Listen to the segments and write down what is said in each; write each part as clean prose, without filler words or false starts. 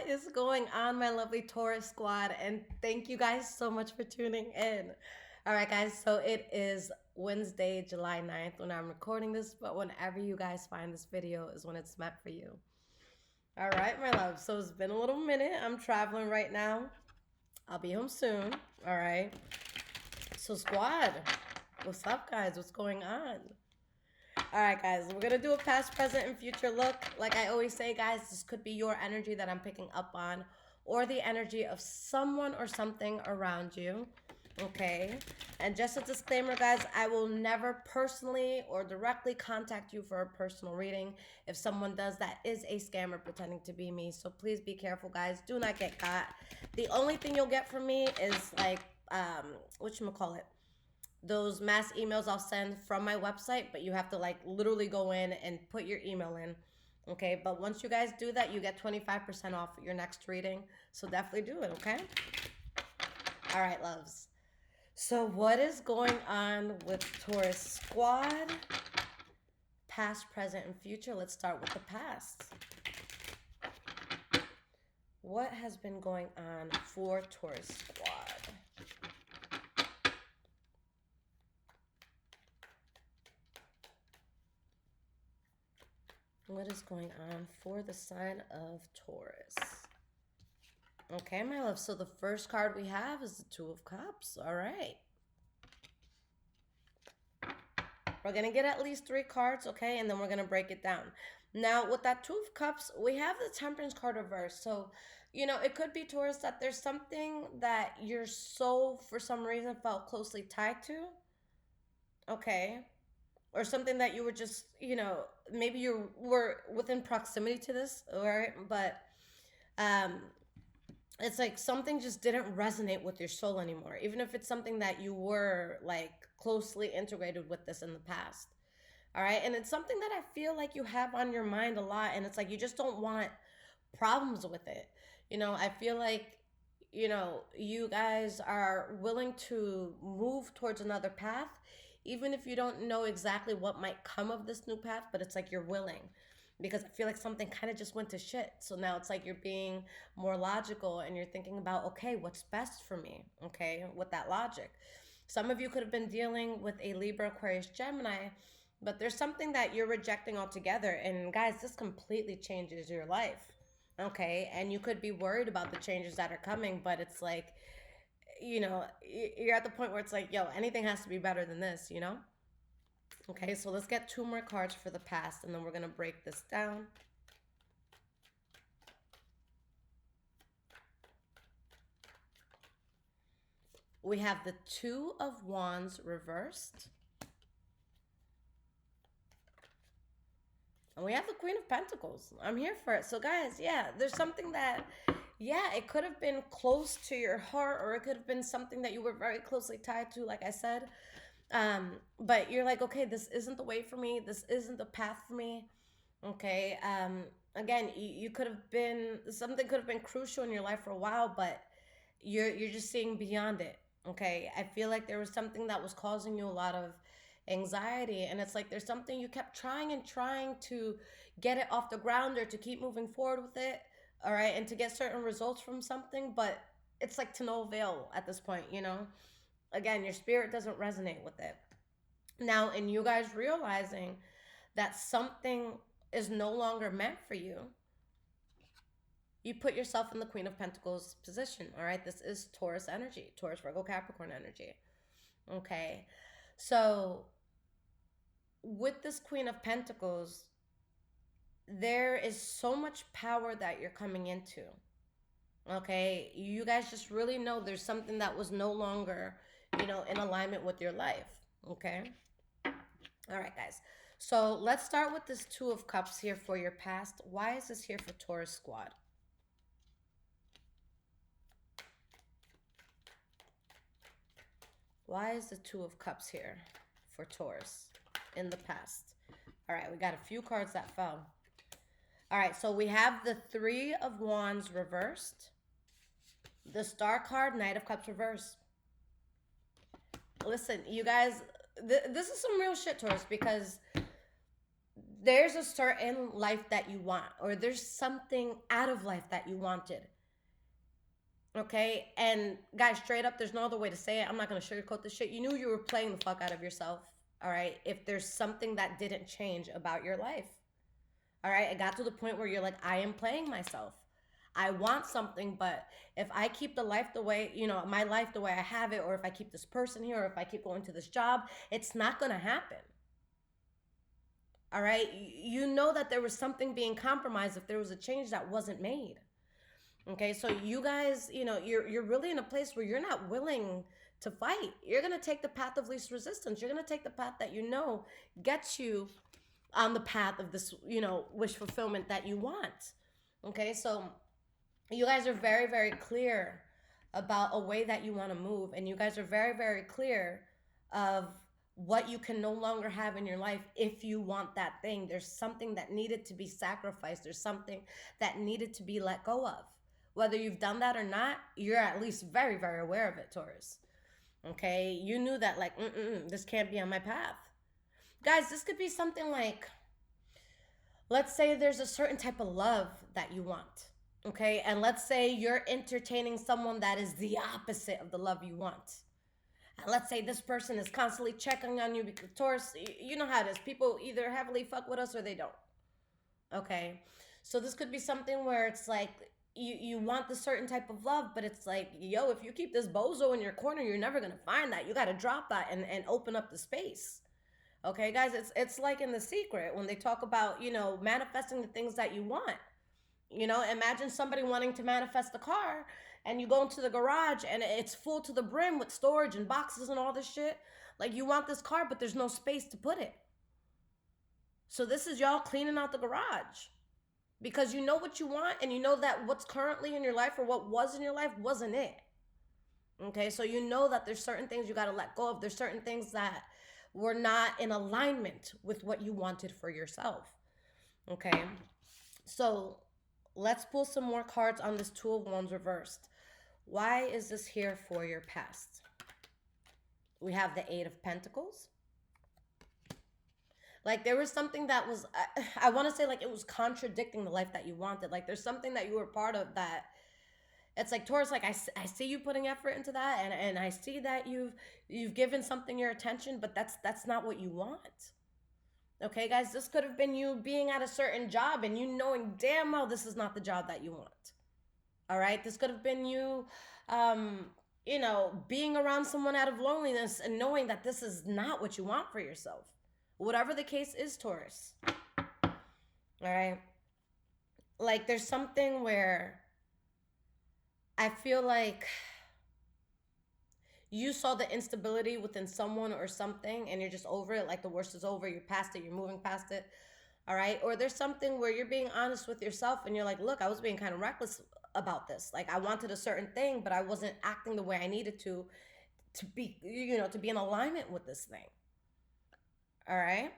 is going on, my lovely Taurus squad? And thank you guys so much for tuning in. All right, guys, so it is Wednesday, July 9th when I'm recording this, but whenever you guys find this video is when it's meant for you. All right, my love, so it's been a little minute. I'm traveling right now. I'll be home soon. All right. So, squad, what's up, guys? What's going on? All right, guys, we're going to do a past, present, and future look. Like I always say, guys, this could be your energy that I'm picking up on or the energy of someone or something around you, okay? And just a disclaimer, guys, I will never personally or directly contact you for a personal reading. If someone does, that is a scammer pretending to be me. So please be careful, guys. Do not get caught. The only thing you'll get from me is like, whatchamacallit? Those mass emails I'll send from my website, but you have to like literally go in and put your email in. Okay, but once you guys do that, you get 25% off your next reading. So definitely do it, okay? All right, loves. So what is going on with Taurus squad? Past, present, and future. Let's start with the past. What has been going on for Taurus squad? What is going on for the sign of Taurus? Okay, my love. So the first card we have is the Two of Cups. All right. We're going to get at least 3 cards, okay? And then we're going to break it down. Now, with that Two of Cups, we have the Temperance card reversed. So, you know, it could be, Taurus, that there's something that your soul, for some reason, felt closely tied to. Okay. Or something that you were just, you know, maybe you were within proximity to this, all right? But it's like something just didn't resonate with your soul anymore, even if it's something that you were like closely integrated with this in the past. All right. And it's something that I feel like you have on your mind a lot. And it's like you just don't want problems with it. You know, I feel like, you know, you guys are willing to move towards another path, even if you don't know exactly what might come of this new path, but it's like you're willing, because I feel like something kind of just went to shit. So now it's like you're being more logical and you're thinking about, okay, what's best for me? Okay, with that logic. Some of you could have been dealing with a Libra, Aquarius, Gemini, but there's something that you're rejecting altogether. And guys, this completely changes your life. Okay, and you could be worried about the changes that are coming, but it's like, you know, you're at the point where it's like, yo, anything has to be better than this, you know? Okay, so let's get 2 more cards for the past, and then we're going to break this down. We have the Two of Wands reversed. And we have the Queen of Pentacles. I'm here for it. So guys, yeah, there's something that, yeah, it could have been close to your heart, or it could have been something that you were very closely tied to, like I said. But you're like, okay, this isn't the way for me. This isn't the path for me. Okay. Again, you could have been, something could have been crucial in your life for a while, but you're just seeing beyond it. Okay. I feel like there was something that was causing you a lot of anxiety, and it's like there's something you kept trying and trying to get it off the ground, or to keep moving forward with it, all right, and to get certain results from something, but it's like to no avail at this point, you know. Again, your spirit doesn't resonate with it now, and you guys realizing that something is no longer meant for you, you put yourself in the Queen of Pentacles position. All right, this is Taurus energy, Taurus, Virgo, Capricorn energy. Okay, so with this Queen of Pentacles, there is so much power that you're coming into. Okay, you guys just really know there's something that was no longer, you know, in alignment with your life. Okay, all right, guys. So let's start with this Two of Cups here for your past. Why is this here for Taurus squad? Why is the Two of Cups here for Taurus in the past? All right, we got a few cards that fell. All right, so we have the Three of Wands reversed. The Star card, Knight of Cups reversed. Listen, you guys, this is some real shit, Taurus, because there's a certain life that you want, or there's something out of life that you wanted. Okay? And guys, straight up, there's no other way to say it. I'm not gonna sugarcoat this shit. You knew you were playing the fuck out of yourself. All right? If there's something that didn't change about your life. All right? It got to the point where you're like, I am playing myself. I want something, but if I keep the life the way, my life the way I have it, or if I keep this person here, or if I keep going to this job, it's not gonna happen. All right? You know that there was something being compromised if there was a change that wasn't made. Okay, so you guys, you're really in a place where you're not willing to fight. You're gonna take the path of least resistance. You're gonna take the path that gets you on the path of this, wish fulfillment that you want. Okay, so you guys are very, very clear about a way that you want to move, and you guys are very, very clear of what you can no longer have in your life if you want that thing. There's something that needed to be sacrificed. There's something that needed to be let go of. Whether you've done that or not, you're at least very, very aware of it, Taurus. Okay, you knew that, like, this can't be on my path. Guys, this could be something like, let's say there's a certain type of love that you want. Okay, and let's say you're entertaining someone that is the opposite of the love you want. And let's say this person is constantly checking on you because, Taurus, you know how it is. People either heavily fuck with us or they don't. Okay, so this could be something where it's like, you want the certain type of love, but it's like, yo, if you keep this bozo in your corner, you're never gonna find that. You gotta drop that and open up the space. Okay, guys, it's like in The Secret when they talk about, manifesting the things that you want. Imagine somebody wanting to manifest a car, and you go into the garage and it's full to the brim with storage and boxes and all this shit. Like, you want this car, but there's no space to put it. So this is y'all cleaning out the garage. Because you know what you want, and you know that what's currently in your life, or what was in your life, wasn't it. Okay, so you know that there's certain things you got to let go of. There's certain things that were not in alignment with what you wanted for yourself. Okay, so let's pull some more cards on this Two of Wands reversed. Why is this here for your past? We have the Eight of Pentacles. Like, there was something that was, I want to say, like, it was contradicting the life that you wanted. Like, there's something that you were part of that, it's like, Taurus, like, I see you putting effort into that, and I see that you've given something your attention, but that's not what you want. Okay, guys, this could have been you being at a certain job and you knowing damn well this is not the job that you want. All right, this could have been you, being around someone out of loneliness and knowing that this is not what you want for yourself. Whatever the case is, Taurus. All right. Like, there's something where I feel like you saw the instability within someone or something, and you're just over it. Like, the worst is over. You're past it. You're moving past it. All right. Or there's something where you're being honest with yourself, and you're like, look, I was being kind of reckless about this. Like, I wanted a certain thing, but I wasn't acting the way I needed to be, to be in alignment with this thing. All right.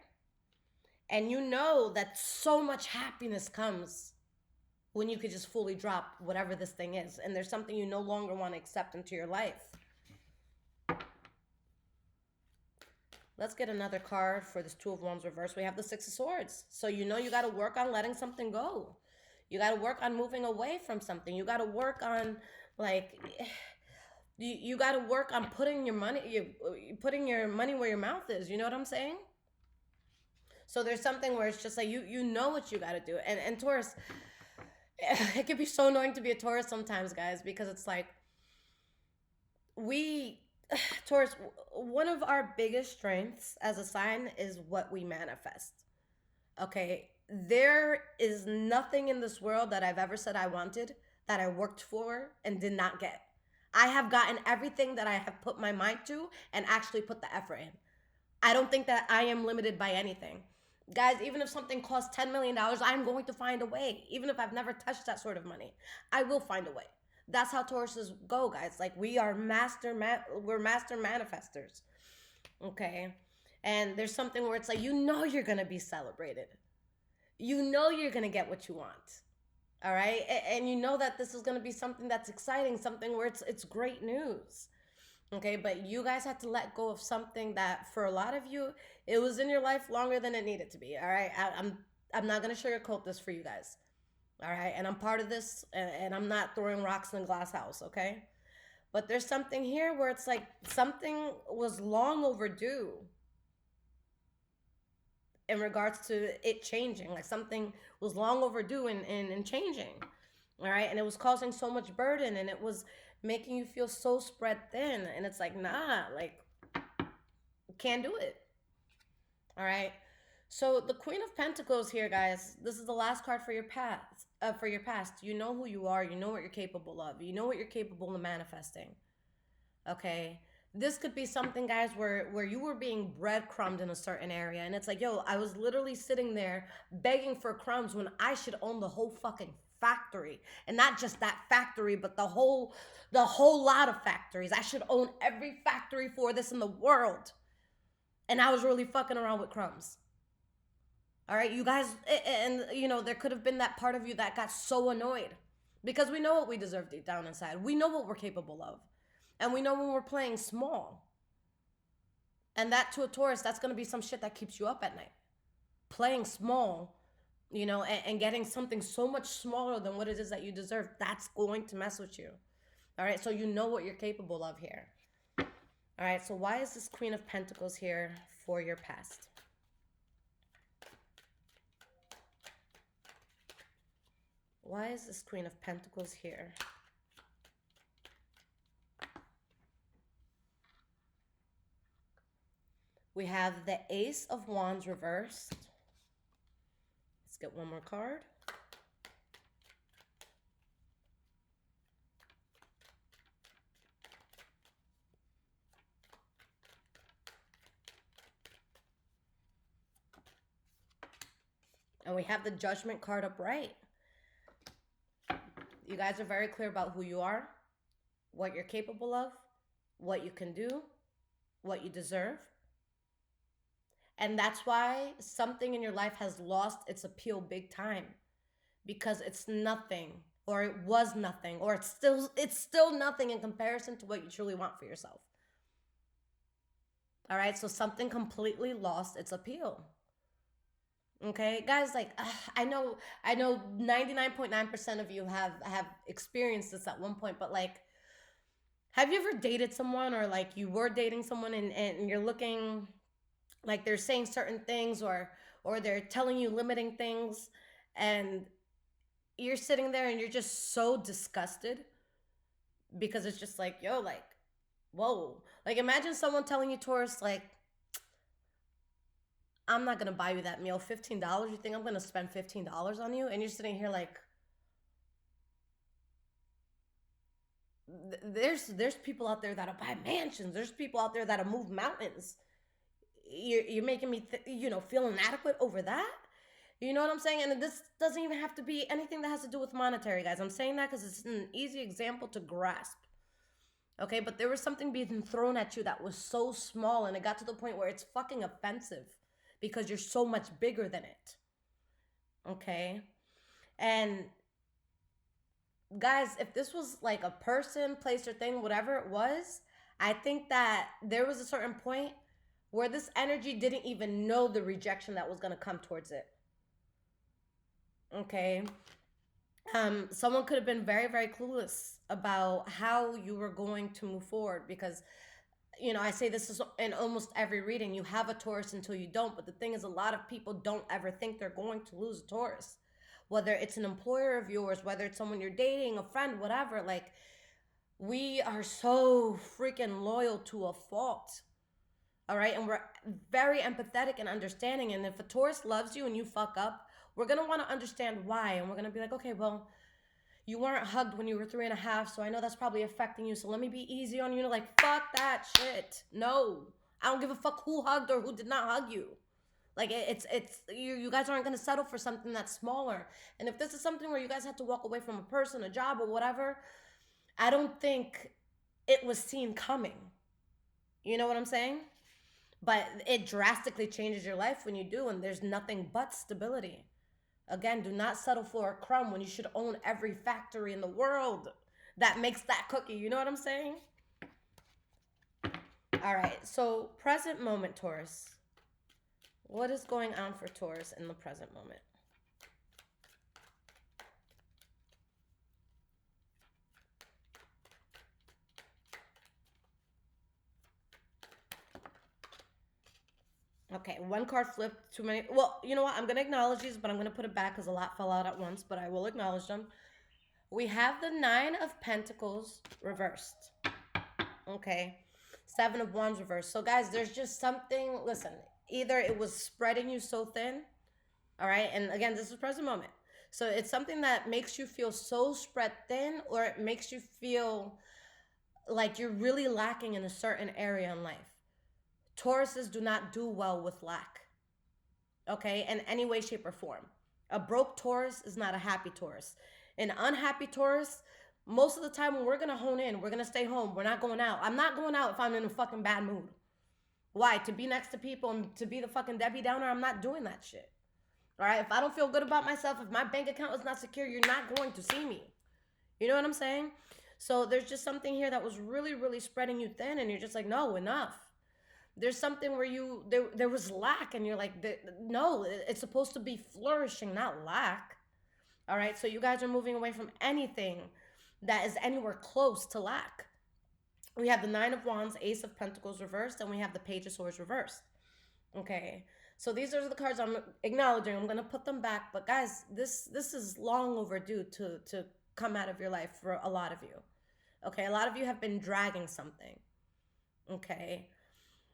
And you know that so much happiness comes when you could just fully drop whatever this thing is. And there's something you no longer want to accept into your life. Let's get another card for this Two of Wands reverse. We have the Six of Swords. So you know you got to work on letting something go. You got to work on moving away from something. You got to work on, like, you got to work on putting your money where your mouth is. You know what I'm saying? So there's something where it's just like, you know what you got to do. And Taurus, it can be so annoying to be a Taurus sometimes, guys, because it's like, Taurus, one of our biggest strengths as a sign is what we manifest. Okay, there is nothing in this world that I've ever said I wanted that I worked for and did not get. I have gotten everything that I have put my mind to and actually put the effort in. I don't think that I am limited by anything. Guys, even if something costs $10 million, I'm going to find a way. Even if I've never touched that sort of money, I will find a way. That's how Tauruses go, guys. Like, we're master manifestors. Okay? And there's something where it's like, you're going to be celebrated. You're going to get what you want. All right? And you know that this is going to be something that's exciting, something where it's great news. Okay, but you guys had to let go of something that for a lot of you, it was in your life longer than it needed to be. All right, I'm not gonna sugarcoat this for you guys. All right, and I'm part of this, and I'm not throwing rocks in a glass house. Okay, but there's something here where it's like something was long overdue in regards to it changing. Like something was long overdue in changing. All right, and it was causing so much burden, and it was making you feel so spread thin. And it's like, nah, like can't do it. All right. So the Queen of Pentacles here, guys. This is the last card for your past. For your past, you know who you are. You know what you're capable of. You know what you're capable of manifesting. Okay. This could be something, guys, where you were being breadcrumbed in a certain area, and it's like, yo, I was literally sitting there begging for crumbs when I should own the whole fucking factory, and not just that factory, but the whole lot of factories. I should own every factory for this in the world, and I was really fucking around with crumbs. All right, you guys, and there could have been that part of you that got so annoyed because we know what we deserve deep down inside. We know what we're capable of, and we know when we're playing small. And that to a Taurus, that's going to be some shit that keeps you up at night. Playing small, and getting something so much smaller than what it is that you deserve, that's going to mess with you. All right, so you know what you're capable of here. All right, so why is this Queen of Pentacles here for your past? Why is this Queen of Pentacles here? We have the Ace of Wands reversed. Let's get one more card. And we have the Judgment card upright. You guys are very clear about who you are, what you're capable of, what you can do, what you deserve. And that's why something in your life has lost its appeal big time, because it's nothing, or it was nothing, or it's still nothing in comparison to what you truly want for yourself. All right, so something completely lost its appeal. Okay, guys, like I know 99.9% of you have experienced this at one point, but like, have you ever dated someone, or like you were dating someone, and you're looking like they're saying certain things, or they're telling you limiting things, and you're sitting there and you're just so disgusted because it's just like, yo, like, whoa. Like, imagine someone telling you, Taurus, like, I'm not gonna buy you that meal. $15? You think I'm gonna spend $15 on you? And you're sitting here like, there's people out there that'll buy mansions. There's people out there that'll move mountains. You're making me feel inadequate over that. You know what I'm saying? And this doesn't even have to be anything that has to do with monetary, guys. I'm saying that because it's an easy example to grasp. Okay, but there was something being thrown at you that was so small, and it got to the point where it's fucking offensive because you're so much bigger than it. Okay? And guys, if this was like a person, place, or thing, whatever it was, I think that there was a certain point where this energy didn't even know the rejection that was going to come towards it. Okay? Someone could have been very, very clueless about how you were going to move forward, because I say this is in almost every reading. You have a Taurus until you don't. But the thing is, a lot of people don't ever think they're going to lose a Taurus. Whether it's an employer of yours, whether it's someone you're dating, a friend, whatever. Like, we are so freaking loyal to a fault. All right. And we're very empathetic and understanding. And if a Taurus loves you and you fuck up, we're going to want to understand why. And we're going to be like, okay, well, you weren't hugged when you were 3.5, so I know that's probably affecting you. So let me be easy on you. Like, fuck that shit. No, I don't give a fuck who hugged or who did not hug you. Like, it's you guys aren't gonna settle for something that's smaller. And if this is something where you guys had to walk away from a person, a job, or whatever, I don't think it was seen coming. You know what I'm saying? But it drastically changes your life when you do, and there's nothing but stability. Again, do not settle for a crumb when you should own every factory in the world that makes that cookie. You know what I'm saying? All right. So, present moment, Taurus. What is going on for Taurus in the present moment? Okay, one card flipped, too many. Well, you know what? I'm going to acknowledge these, but I'm going to put it back because a lot fell out at once, but I will acknowledge them. We have the Nine of Pentacles reversed. Okay. Seven of Wands reversed. So, guys, there's just something. Listen, either it was spreading you so thin, all right? And again, this is present moment. So, it's something that makes you feel so spread thin, or it makes you feel like you're really lacking in a certain area in life. Tauruses do not do well with lack, okay, in any way, shape, or form. A broke Taurus is not a happy Taurus. An unhappy Taurus, most of the time when we're gonna hone in, we're gonna stay home. We're not going out. I'm not going out if I'm in a fucking bad mood. Why? To be next to people and to be the fucking Debbie Downer? I'm not doing that shit. All right? If I don't feel good about myself, if my bank account is not secure, you're not going to see me. You know what I'm saying? So there's just something here that was really, really spreading you thin, and you're just like, no, enough. There's something where there was lack, and you're like, no, it's supposed to be flourishing, not lack. All right, so you guys are moving away from anything that is anywhere close to lack. We have the Nine of Wands, Ace of Pentacles reversed, and we have the Page of Swords reversed. Okay, so these are the cards I'm acknowledging. I'm gonna put them back, but guys, this is long overdue to come out of your life for a lot of you. Okay, a lot of you have been dragging something. Okay,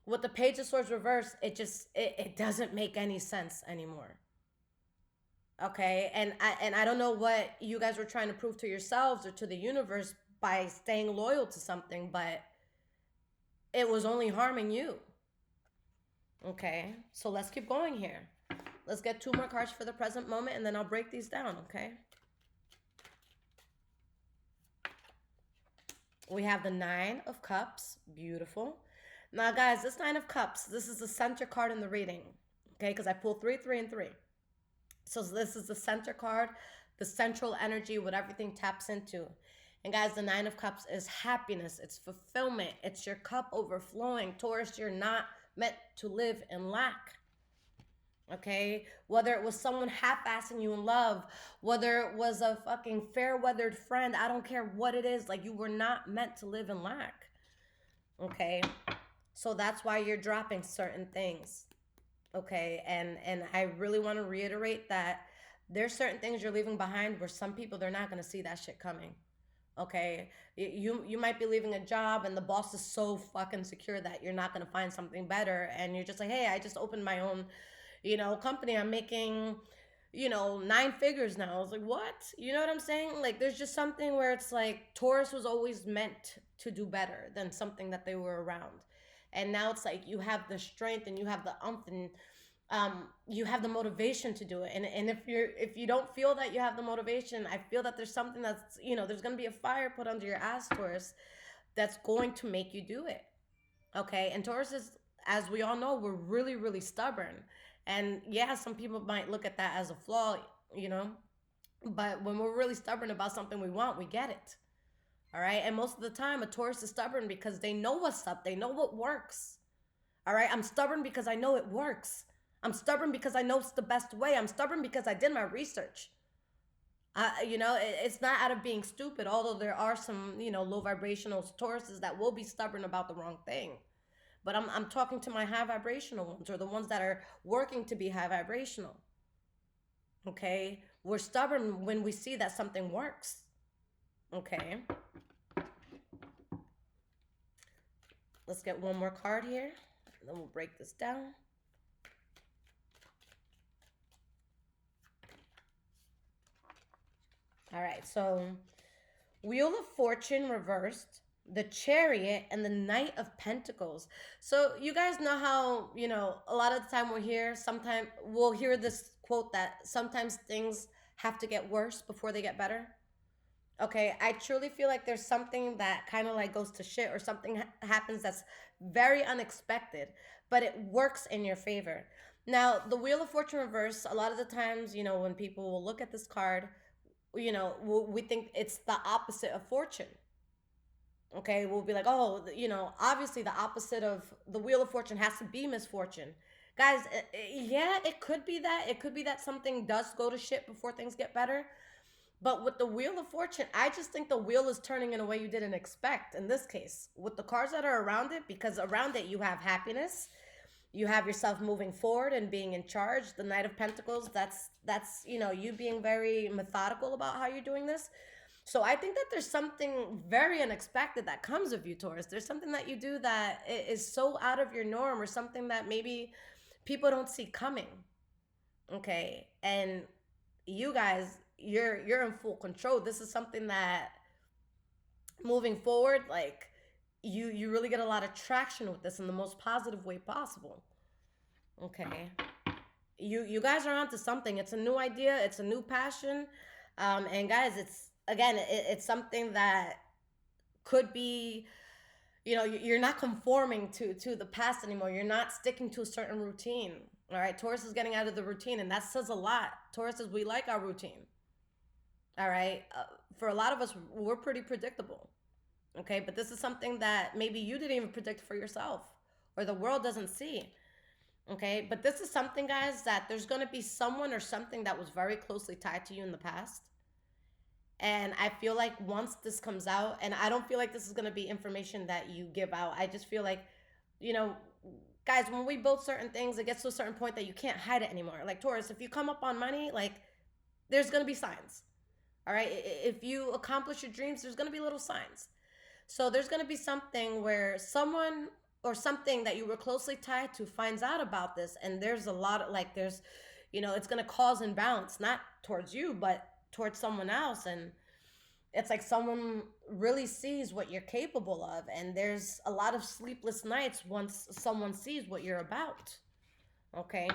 with the Page of Swords reversed, it doesn't make any sense anymore. Okay, and I don't know what you guys were trying to prove to yourselves or to the universe by staying loyal to something, but it was only harming you. Okay, so let's keep going here. Let's get two more cards for the present moment, and then I'll break these down. Okay, we have the Nine of Cups. Beautiful. Now, guys, this Nine of Cups, this is the center card in the reading. Okay, because I pulled three, three, and three. So this is the center card, the central energy, what everything taps into. And guys, the Nine of Cups is happiness. It's fulfillment. It's your cup overflowing. Taurus, you're not meant to live in lack. Okay? Whether it was someone half-assing you in love, whether it was a fucking fair-weathered friend, I don't care what it is. Like, you were not meant to live in lack. Okay? So that's why you're dropping certain things. Okay, and I really want to reiterate that there's certain things you're leaving behind where some people, they're not going to see that shit coming. Okay, you might be leaving a job and the boss is so fucking secure that you're not going to find something better, and you're just like, hey, I just opened my own, company. I'm making, nine figures now. I was like, what? You know what I'm saying? Like, there's just something where it's like Taurus was always meant to do better than something that they were around, and now it's like you have the strength and you have the umph, and you have the motivation to do it. And if you don't feel that you have the motivation, I feel that there's something that's, there's going to be a fire put under your ass, Taurus, that's going to make you do it. Okay, and Taurus is, as we all know, we're really, really stubborn. And yeah, some people might look at that as a flaw, you know but when we're really stubborn about something we want, we get it. All right, and most of the time a Taurus is stubborn because they know what's up, they know what works. All right, I'm stubborn because I know it works. I'm stubborn because I know it's the best way. I'm stubborn because I did my research. It's not out of being stupid, although there are some, low vibrational Tauruses that will be stubborn about the wrong thing. But I'm talking to my high vibrational ones, or the ones that are working to be high vibrational. Okay? We're stubborn when we see that something works. Okay? Let's get one more card here, and then we'll break this down. All right, so Wheel of Fortune reversed, the Chariot, and the Knight of Pentacles. So you guys know how, a lot of the time sometimes we'll hear this quote that sometimes things have to get worse before they get better. Okay, I truly feel like there's something that kind of like goes to shit, or something happens that's very unexpected, but it works in your favor. Now, the Wheel of Fortune reverse, a lot of the times, when people will look at this card, we think it's the opposite of fortune. Okay, we'll be like, oh, obviously the opposite of the wheel of fortune has to be misfortune. Guys, yeah, it could be that. It could be that something does go to shit before things get better. But with the wheel of fortune, I just think the wheel is turning in a way you didn't expect in this case. With the cards that are around it, because around it you have happiness, you have yourself moving forward and being in charge. The Knight of Pentacles, that's you being very methodical about how you're doing this. So I think that there's something very unexpected that comes of you, Taurus. There's something that you do that is so out of your norm, or something that maybe people don't see coming. Okay, and you guys, you're in full control. This is something that moving forward, like you really get a lot of traction with this in the most positive way possible. Okay, you guys are onto something. It's a new idea. It's a new passion, and guys, it's again, it's something that could be, you're not conforming to the past anymore. You're not sticking to a certain routine. All right, Taurus is getting out of the routine, and that says a lot. Taurus says we like our routine. All right, for a lot of us, we're pretty predictable. Okay, but this is something that maybe you didn't even predict for yourself, or the world doesn't see. Okay, but this is something, guys, that there's going to be someone or something that was very closely tied to you in the past. And I feel like once this comes out, and I don't feel like this is going to be information that you give out. I just feel like, you know, guys, when we build certain things, it gets to a certain point that you can't hide it anymore. Like Taurus, if you come up on money, like there's going to be signs. All right. If you accomplish your dreams, there's going to be little signs. So there's going to be something where someone or something that you were closely tied to finds out about this. And there's a lot of like, it's going to cause imbalance, not towards you, but towards someone else. And it's like someone really sees what you're capable of. And there's a lot of sleepless nights once someone sees what you're about. Okay.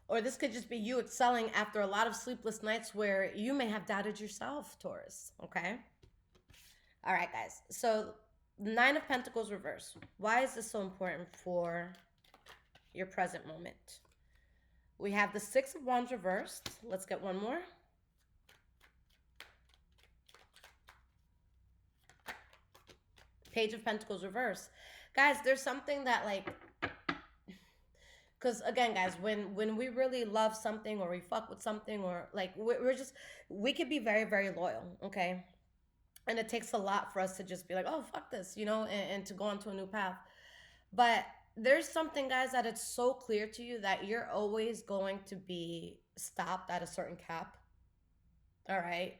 Or this could just be you excelling after a lot of sleepless nights where you may have doubted yourself, Taurus. Okay. All right, guys. So, Nine of Pentacles reverse. Why is this so important for your present moment? We have the Six of Wands reversed. Let's get one more. Page of Pentacles reverse. Guys, there's something that like, because again, guys, when we really love something or we fuck with something, or like we could be very, very loyal, okay? And it takes a lot for us to just be like, oh, fuck this, and to go onto a new path. But there's something, guys, that it's so clear to you that you're always going to be stopped at a certain cap. All right.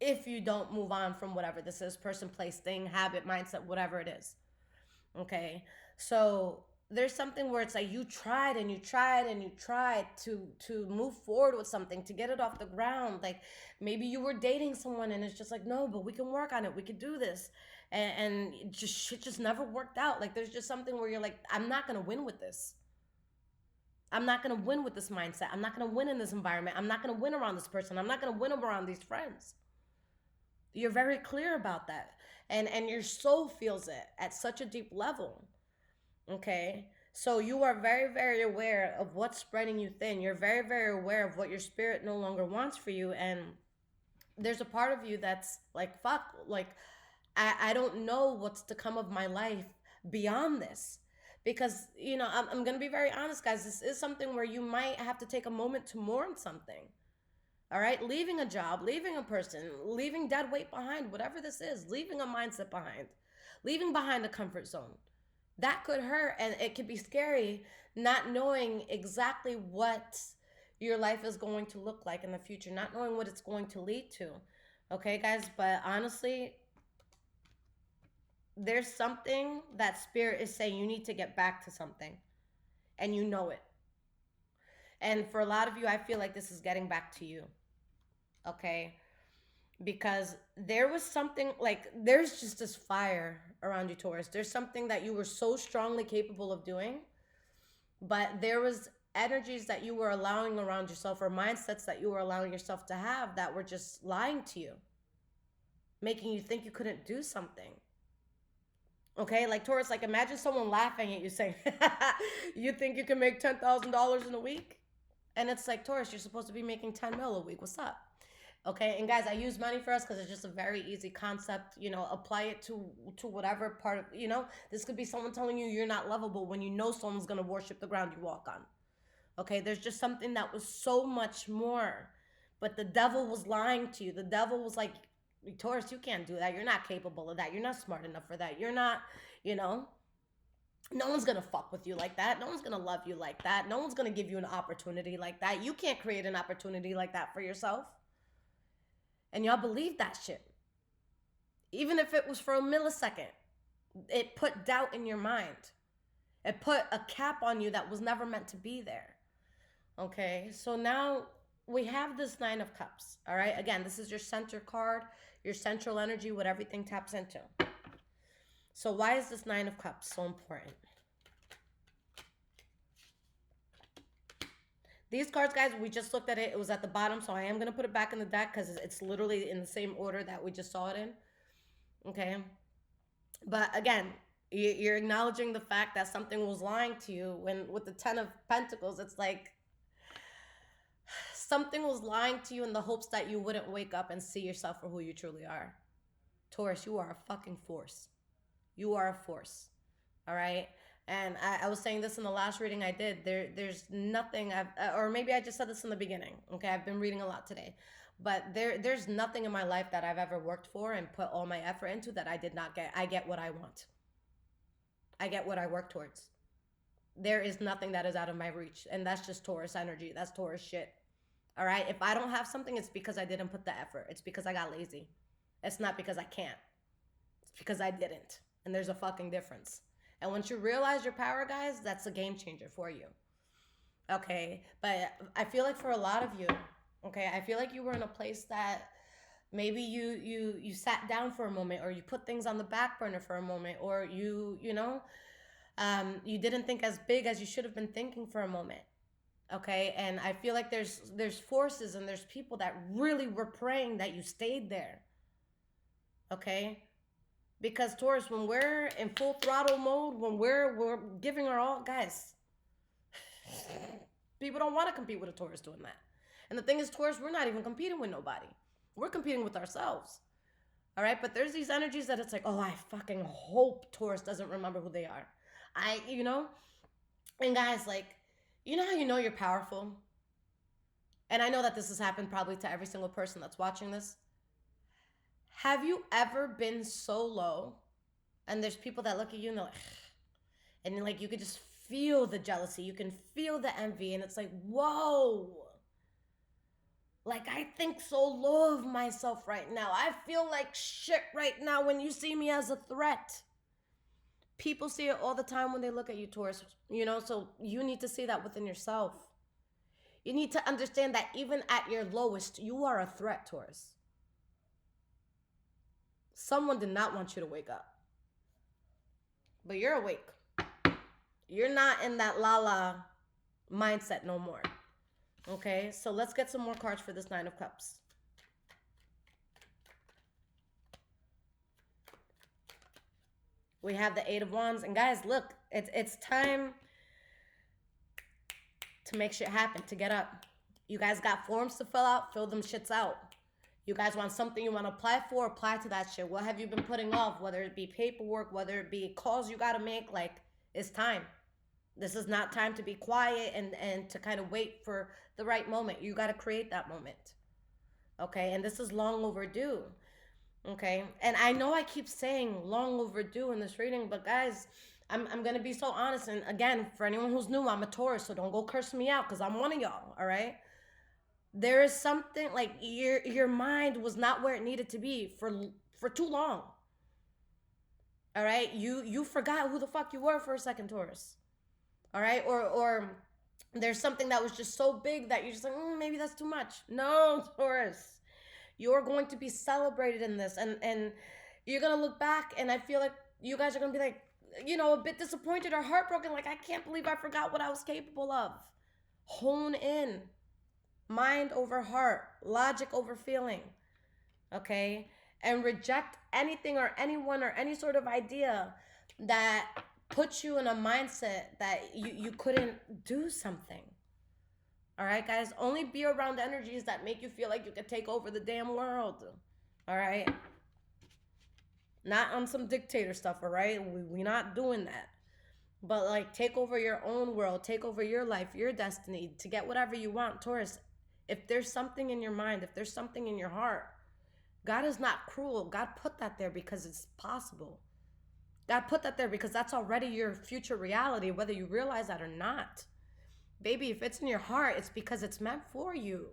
If you don't move on from whatever this is, person, place, thing, habit, mindset, whatever it is. Okay. So there's something where it's like you tried and you tried and you tried to move forward with something, to get it off the ground. Like maybe you were dating someone and it's just like, no, but we can work on it, we could do this, and just shit just never worked out. Like there's just something where you're like, I'm not gonna win with this. I'm not gonna win with this mindset. I'm not gonna win in this environment. I'm not gonna win around this person. I'm not gonna win around these friends. You're very clear about that, and your soul feels it at such a deep level. Okay. So you are very, very aware of what's spreading you thin. You're very, very aware of what your spirit no longer wants for you. And there's a part of you that's like, fuck, like, I don't know what's to come of my life beyond this. Because, I'm going to be very honest, guys. This is something where you might have to take a moment to mourn something. All right. Leaving a job, leaving a person, leaving dead weight behind, whatever this is, leaving a mindset behind, leaving behind a comfort zone. That could hurt, and it could be scary not knowing exactly what your life is going to look like in the future, not knowing what it's going to lead to. Okay, guys, but honestly, there's something that spirit is saying you need to get back to something, and you know it. And for a lot of you, I feel like this is getting back to you. Okay? Because there was something like, there's just this fire around you, Taurus. There's something that you were so strongly capable of doing, but there was energies that you were allowing around yourself, or mindsets that you were allowing yourself to have, that were just lying to you, making you think you couldn't do something. Okay, like Taurus, like imagine someone laughing at you saying, you think you can make $10,000 in a week? And it's like, Taurus, you're supposed to be making 10 mil a week. What's up? Okay, and guys, I use money for us because it's just a very easy concept. You know, apply it to whatever part of, you know, this could be someone telling you you're not lovable when you know someone's gonna worship the ground you walk on. Okay, there's just something that was so much more, but the devil was lying to you. The devil was like, Taurus, you can't do that. You're not capable of that. You're not smart enough for that. You're not, you know, no one's gonna fuck with you like that. No one's gonna love you like that. No one's gonna give you an opportunity like that. You can't create an opportunity like that for yourself. And y'all believe that shit. Even if it was for a millisecond, it put doubt in your mind. It put a cap on you that was never meant to be there. Okay, so now we have this Nine of Cups. All right, again, this is your center card, your central energy, what everything taps into. So why is this Nine of Cups so important? These cards, guys, we just looked at it. It was at the bottom, so I am going to put it back in the deck because it's literally in the same order that we just saw it in. Okay? But again, you're acknowledging the fact that something was lying to you. When with the Ten of Pentacles, it's like something was lying to you in the hopes that you wouldn't wake up and see yourself for who you truly are. Taurus, you are a fucking force. You are a force. All right? And I was saying this in the last reading I did. There's nothing or maybe I just said this in the beginning. Okay, I've been reading a lot today, but there's nothing in my life that I've ever worked for and put all my effort into that I did not get. I get what I want. I get what I work towards. There is nothing that is out of my reach, and that's just Taurus energy. That's Taurus shit. All right. If I don't have something, it's because I didn't put the effort. It's because I got lazy. It's not because I can't. It's because I didn't. And there's a fucking difference. And once you realize your power, guys, that's a game changer for you. Okay, but I feel like for a lot of you, okay, I feel like you were in a place that maybe you sat down for a moment, or you put things on the back burner for a moment, or you know, you didn't think as big as you should have been thinking for a moment. Okay, and I feel like there's forces and there's people that really were praying that you stayed there. Okay, because Taurus, when we're in full throttle mode, when we're giving our all, guys, people don't want to compete with a Taurus doing that. And the thing is, Taurus, we're not even competing with nobody. We're competing with ourselves. All right, but there's these energies that it's like, oh, I fucking hope Taurus doesn't remember who they are. You know, and guys, like, you know how you know you're powerful? And I know that this has happened probably to every single person that's watching this. Have you ever been so low and there's people that look at you and they're like, and like you could just feel the jealousy, you can feel the envy, and it's like, whoa, like I think so low of myself right now. I feel like shit right now when you see me as a threat. People see it all the time when they look at you, Taurus, you know, so you need to see that within yourself. You need to understand that even at your lowest, you are a threat, Taurus. Someone did not want you to wake up, but you're awake. You're not in that la mindset no more. Okay, so let's get some more cards for this Nine of Cups. We have the Eight of Wands, and guys, look, it's time to make shit happen, to get up. You guys got forms to fill out, fill them shits out. You guys want something you want to apply for, apply to that shit. What have you been putting off? Whether it be paperwork, whether it be calls you got to make, like, it's time. This is not time to be quiet and to kind of wait for the right moment. You got to create that moment. Okay, and this is long overdue. Okay, and I know I keep saying long overdue in this reading, but guys, I'm going to be so honest. And again, for anyone who's new, I'm a Taurus, so don't go curse me out because I'm one of y'all, all right? There is something like your mind was not where it needed to be for too long. All right, you forgot who the fuck you were for a second, Taurus. All right, or there's something that was just so big that you're just like, maybe that's too much. No, Taurus, you're going to be celebrated in this, and you're gonna look back, and I feel like you guys are gonna be like, you know, a bit disappointed or heartbroken. Like, I can't believe I forgot what I was capable of. Hone in. Mind over heart, logic over feeling, okay? And reject anything or anyone or any sort of idea that puts you in a mindset that you couldn't do something, All right, guys? Only be around energies that make you feel like you could take over the damn world. All right? Not on some dictator stuff, all right? We not doing that. But like take over your own world, take over your life, your destiny to get whatever you want, Taurus. If there's something in your mind, if there's something in your heart, God is not cruel. God put that there because it's possible. God put that there because that's already your future reality, whether you realize that or not. Baby, if it's in your heart, it's because it's meant for you.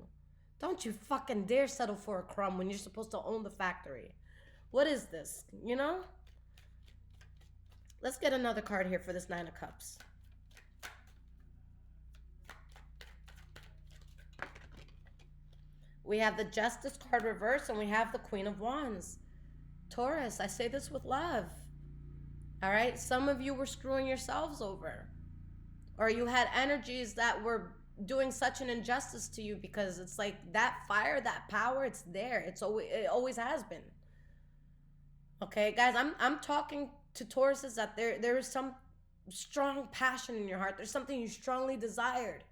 Don't you fucking dare settle for a crumb when you're supposed to own the factory. What is this? You know? Let's get another card here for this Nine of Cups. We have the Justice card reversed and we have the Queen of Wands. Taurus, I say this with love. All right? Some of you were screwing yourselves over. Or you had energies that were doing such an injustice to you because it's like that fire, that power, it's there. It always has been. Okay, guys, I'm talking to Tauruses that there is some strong passion in your heart. There's something you strongly desired.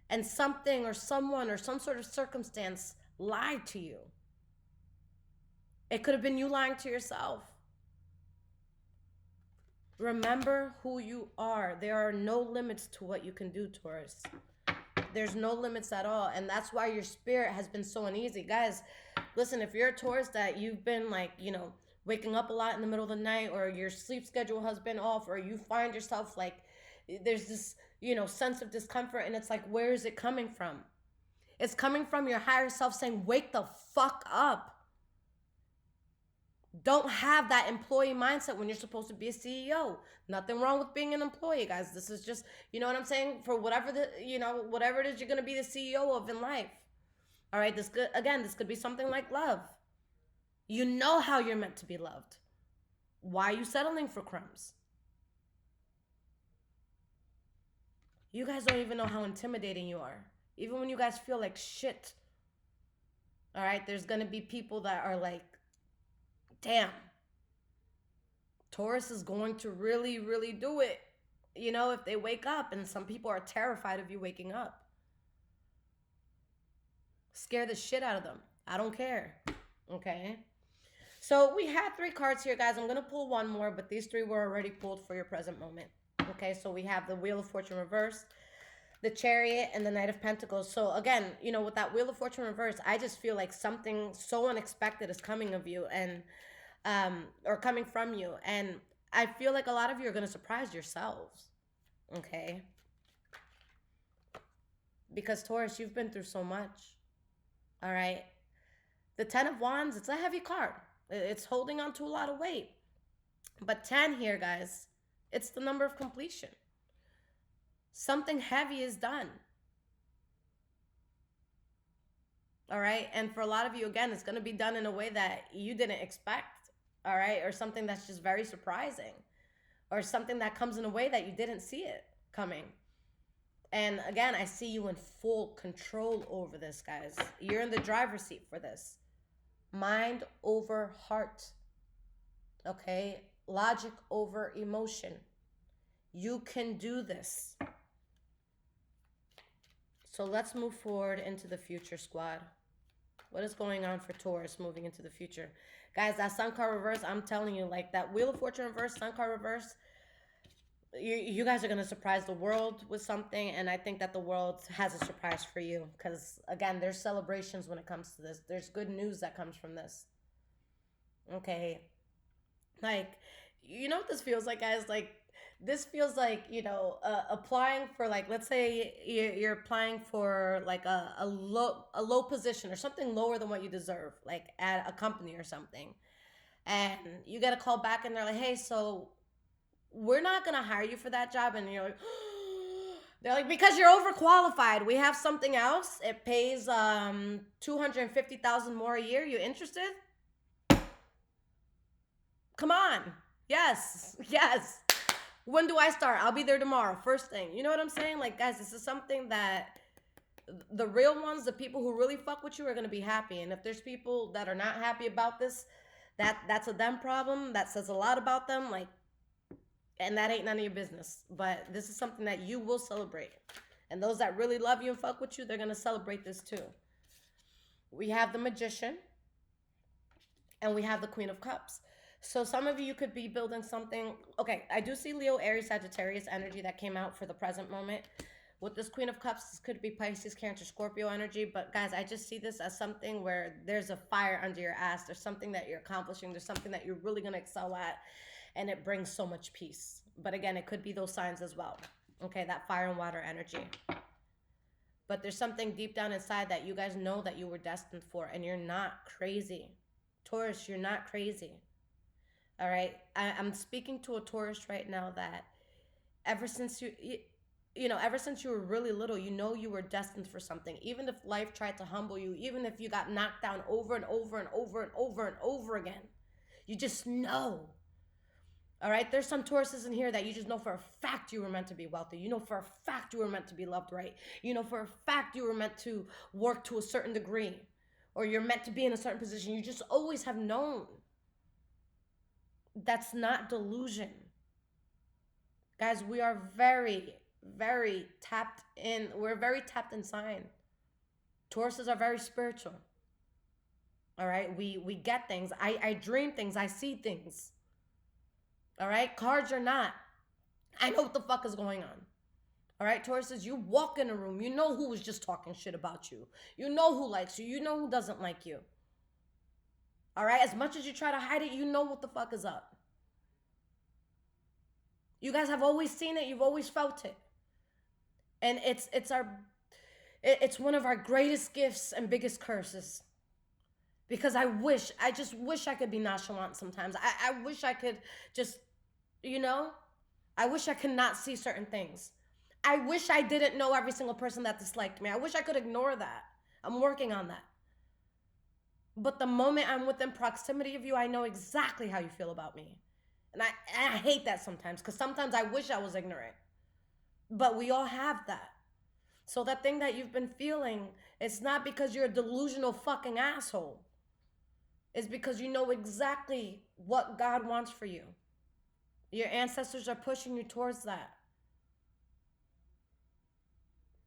And something or someone or some sort of circumstance lied to you. It could have been you lying to yourself. Remember who you are. There are no limits to what you can do, Taurus. There's no limits at all. And that's why your spirit has been so uneasy. Guys, listen, if you're a Taurus that you've been like, waking up a lot in the middle of the night, or your sleep schedule has been off, or you find yourself like there's this, sense of discomfort, and it's like, where is it coming from? It's coming from your higher self saying, wake the fuck up. Don't have that employee mindset when you're supposed to be a CEO. Nothing wrong with being an employee, guys. This is just, you know what I'm saying? For whatever whatever it is you're going to be the CEO of in life. All right, this could be something like love. You know how you're meant to be loved. Why are you settling for crumbs? You guys don't even know how intimidating you are. Even when you guys feel like shit. All right, there's going to be people that are like, damn, Taurus is going to really, really do it, if they wake up. And some people are terrified of you waking up. Scare the shit out of them. I don't care. Okay? So we have 3 cards here, guys. I'm going to pull one more, but these 3 were already pulled for your present moment. Okay, so we have the Wheel of Fortune reversed, the Chariot, and the Knight of Pentacles. So again, with that Wheel of Fortune reversed, I just feel like something so unexpected is coming of you and or coming from you. And I feel like a lot of you are going to surprise yourselves. Okay? Because Taurus, you've been through so much. All right? The 10 of Wands, it's a heavy card. It's holding on to a lot of weight. But 10 here, guys, it's the number of completion. Something heavy is done. All right? And for a lot of you, again, it's going to be done in a way that you didn't expect. All right? Or something that's just very surprising. Or something that comes in a way that you didn't see it coming. And again, I see you in full control over this, guys. You're in the driver's seat for this. Mind over heart. Okay? Logic over emotion. You can do this. So let's move forward into the future, squad. What is going on for Taurus moving into the future? Guys, that Sun card reverse, I'm telling you, like that Wheel of Fortune reverse, Sun card reverse, you guys are going to surprise the world with something. And I think that the world has a surprise for you. Because, again, there's celebrations when it comes to this. There's good news that comes from this. Okay. Like, you know what this feels like, guys? Like, this feels like, applying for, like, let's say you're applying for, like, a low position or something lower than what you deserve, like, at a company or something. And you get a call back and they're like, hey, so we're not going to hire you for that job. And you're like, they're like, because you're overqualified. We have something else. It pays $250,000 more a year. You interested? Come on. Yes. When do I start? I'll be there tomorrow. First thing. You know what I'm saying? Like, guys, this is something that the real ones, the people who really fuck with you, are going to be happy. And if there's people that are not happy about this, that's a them problem. That says a lot about them. Like, and that ain't none of your business. But this is something that you will celebrate. And those that really love you and fuck with you, they're going to celebrate this too. We have the Magician, and we have the Queen of Cups. So some of you could be building something. Okay, I do see Leo, Aries, Sagittarius energy that came out for the present moment. With this Queen of Cups, this could be Pisces, Cancer, Scorpio energy. But guys, I just see this as something where there's a fire under your ass. There's something that you're accomplishing. There's something that you're really going to excel at. And it brings so much peace. But again, it could be those signs as well. Okay, that fire and water energy. But there's something deep down inside that you guys know that you were destined for. And you're not crazy. Taurus, you're not crazy. All right? I'm speaking to a Taurus right now that ever since ever since you were really little, you know you were destined for something. Even if life tried to humble you, even if you got knocked down over and over and over and over and over again, you just know. All right, there's some Tauruses in here that you just know for a fact you were meant to be wealthy. You know for a fact you were meant to be loved right. You know for a fact you were meant to work to a certain degree, or you're meant to be in a certain position. You just always have known. That's not delusion. Guys, we are very, very tapped in. We're very tapped in sign. Tauruses are very spiritual. All right, we get things. I dream things. I see things. All right, cards or not, I know what the fuck is going on. All right, Tauruses, you walk in a room, you know who was just talking shit about you. You know who likes you. You know who doesn't like you. All right, as much as you try to hide it, you know what the fuck is up. You guys have always seen it. You've always felt it. And it's one of our greatest gifts and biggest curses. Because I just wish I could be nonchalant sometimes. I wish I could just, I wish I could not see certain things. I wish I didn't know every single person that disliked me. I wish I could ignore that. I'm working on that. But the moment I'm within proximity of you, I know exactly how you feel about me. And I hate that sometimes, because sometimes I wish I was ignorant. But we all have that. So that thing that you've been feeling, it's not because you're a delusional fucking asshole. It's because you know exactly what God wants for you. Your ancestors are pushing you towards that.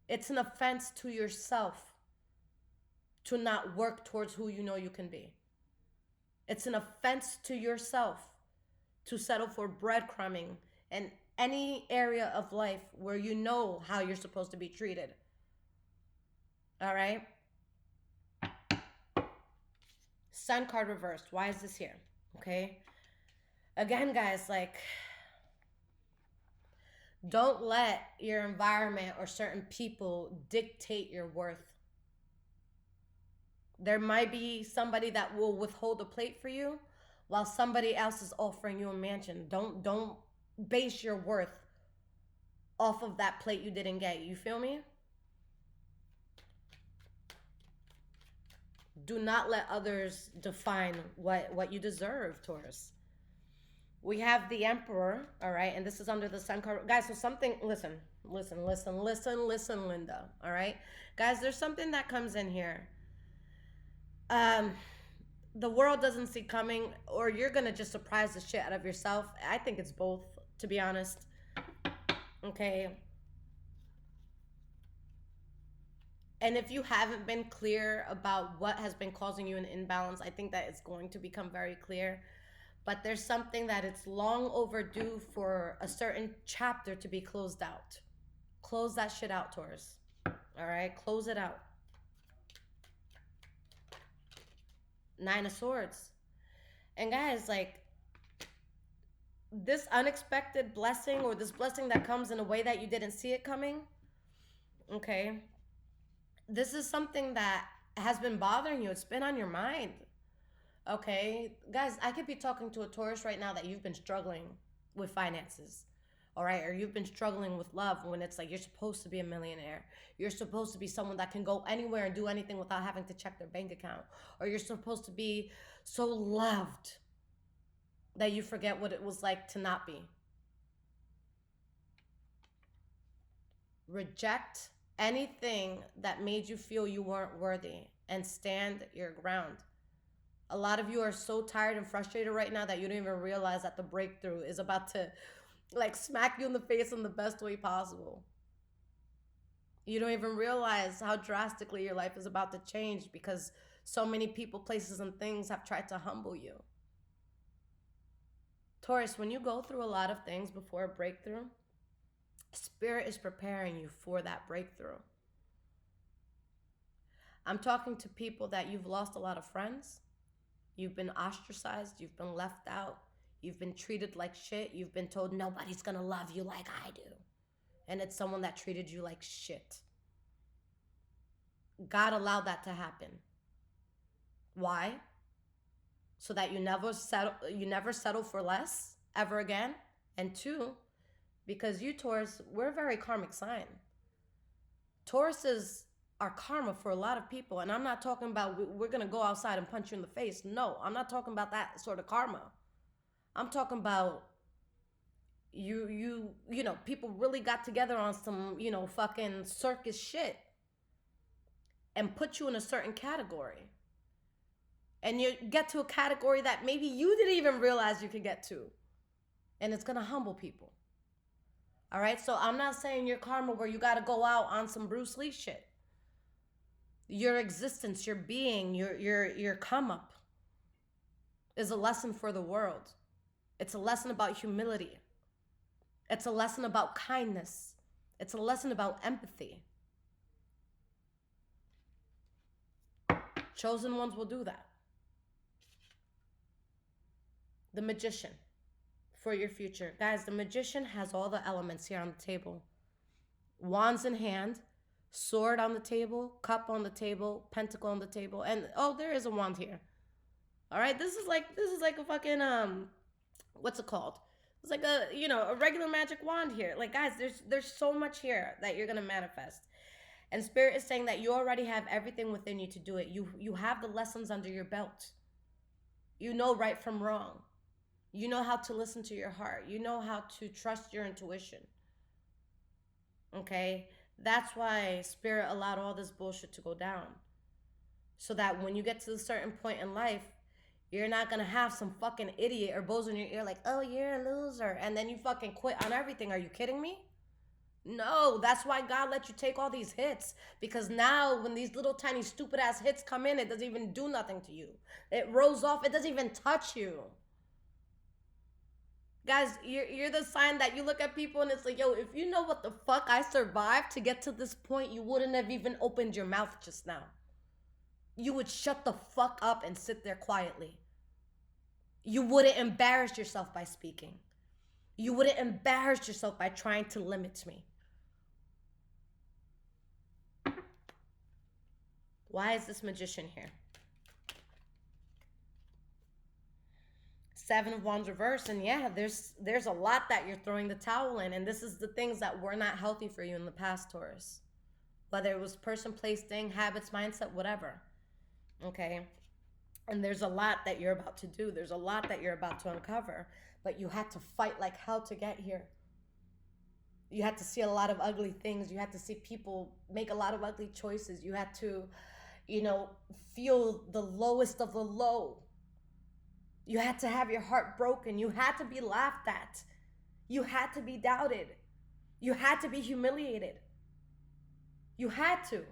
It's an offense to yourself to not work towards who you know you can be. It's an offense to yourself to settle for breadcrumbing in any area of life where you know how you're supposed to be treated. All right? Sun card reversed. Why is this here? Okay? Again, guys, don't let your environment or certain people dictate your worth. There might be somebody that will withhold a plate for you while somebody else is offering you a mansion. Don't base your worth off of that plate you didn't get. You feel me? Do not let others define what you deserve, Taurus. We have the Emperor, all right? And this is under the Sun card. Guys, so something, listen, Linda, all right? Guys, there's something that comes in here. The world doesn't see coming, or you're going to just surprise the shit out of yourself. I think it's both, to be honest. Okay? And if you haven't been clear about what has been causing you an imbalance, I think that it's going to become very clear. But there's something that it's long overdue for a certain chapter to be closed out. Close that shit out, Taurus. All right? Close it out. 9 of Swords. And guys, this unexpected blessing, or this blessing that comes in a way that you didn't see it coming, okay? This is something that has been bothering you. It's been on your mind. Okay, guys, I could be talking to a Taurus right now that you've been struggling with finances, all right? Or you've been struggling with love, when it's like you're supposed to be a millionaire. You're supposed to be someone that can go anywhere and do anything without having to check their bank account. Or you're supposed to be so loved that you forget what it was like to not be. Reject anything that made you feel you weren't worthy and stand your ground. A lot of you are so tired and frustrated right now that you don't even realize that the breakthrough is about to smack you in the face in the best way possible. You don't even realize how drastically your life is about to change because so many people, places, and things have tried to humble you. Taurus, when you go through a lot of things before a breakthrough, Spirit is preparing you for that breakthrough. I'm talking to people that you've lost a lot of friends, you've been ostracized, you've been left out, you've been treated like shit, you've been told nobody's gonna love you like I do. And it's someone that treated you like shit. God allowed that to happen. Why? So that you never settle for less ever again. And two, because you Taurus, we're a very karmic sign. Tauruses are karma for a lot of people, and I'm not talking about we're gonna go outside and punch you in the face. No, I'm not talking about that sort of karma. I'm talking about you know, people really got together on some, you know, fucking circus shit and put you in a certain category. And you get to a category that maybe you didn't even realize you could get to. And it's gonna humble people. All right, so I'm not saying your karma where you gotta go out on some Bruce Lee shit. Your existence, your being, your come up is a lesson for the world. It's a lesson about humility. It's a lesson about kindness. It's a lesson about empathy. Chosen ones will do that. The Magician for your future. Guys, the Magician has all the elements here on the table. Wands in hand, sword on the table, cup on the table, pentacle on the table, and oh, there is a wand here. All right, this is like a fucking what's it called? It's like a, you know, a regular magic wand here. Like, guys, there's so much here that you're gonna manifest. And Spirit is saying that you already have everything within you to do it. You have the lessons under your belt. You know right from wrong. You know how to listen to your heart. You know how to trust your intuition. Okay? That's why Spirit allowed all this bullshit to go down. So that when you get to a certain point in life, you're not gonna have some fucking idiot or bozo in your ear like, oh, you're a loser. And then you fucking quit on everything. Are you kidding me? No, that's why God let you take all these hits. Because now when these little tiny stupid ass hits come in, it doesn't even do nothing to you. It rolls off, it doesn't even touch you. Guys, you're the sign that you look at people and it's like, yo, if you know what the fuck I survived to get to this point, you wouldn't have even opened your mouth just now. You would shut the fuck up and sit there quietly. You wouldn't embarrass yourself by speaking. You wouldn't embarrass yourself by trying to limit me. Why is this Magician here? Seven of Wands reverse, and yeah, there's a lot that you're throwing the towel in, and this is the things that were not healthy for you in the past, Taurus. Whether it was person, place, thing, habits, mindset, whatever. Okay? And there's a lot that you're about to do. There's a lot that you're about to uncover, but you had to fight like hell to get here. You had to see a lot of ugly things. You had to see people make a lot of ugly choices. You had to, you know, feel the lowest of the low. You had to have your heart broken. You had to be laughed at. You had to be doubted. You had to be humiliated. You had to.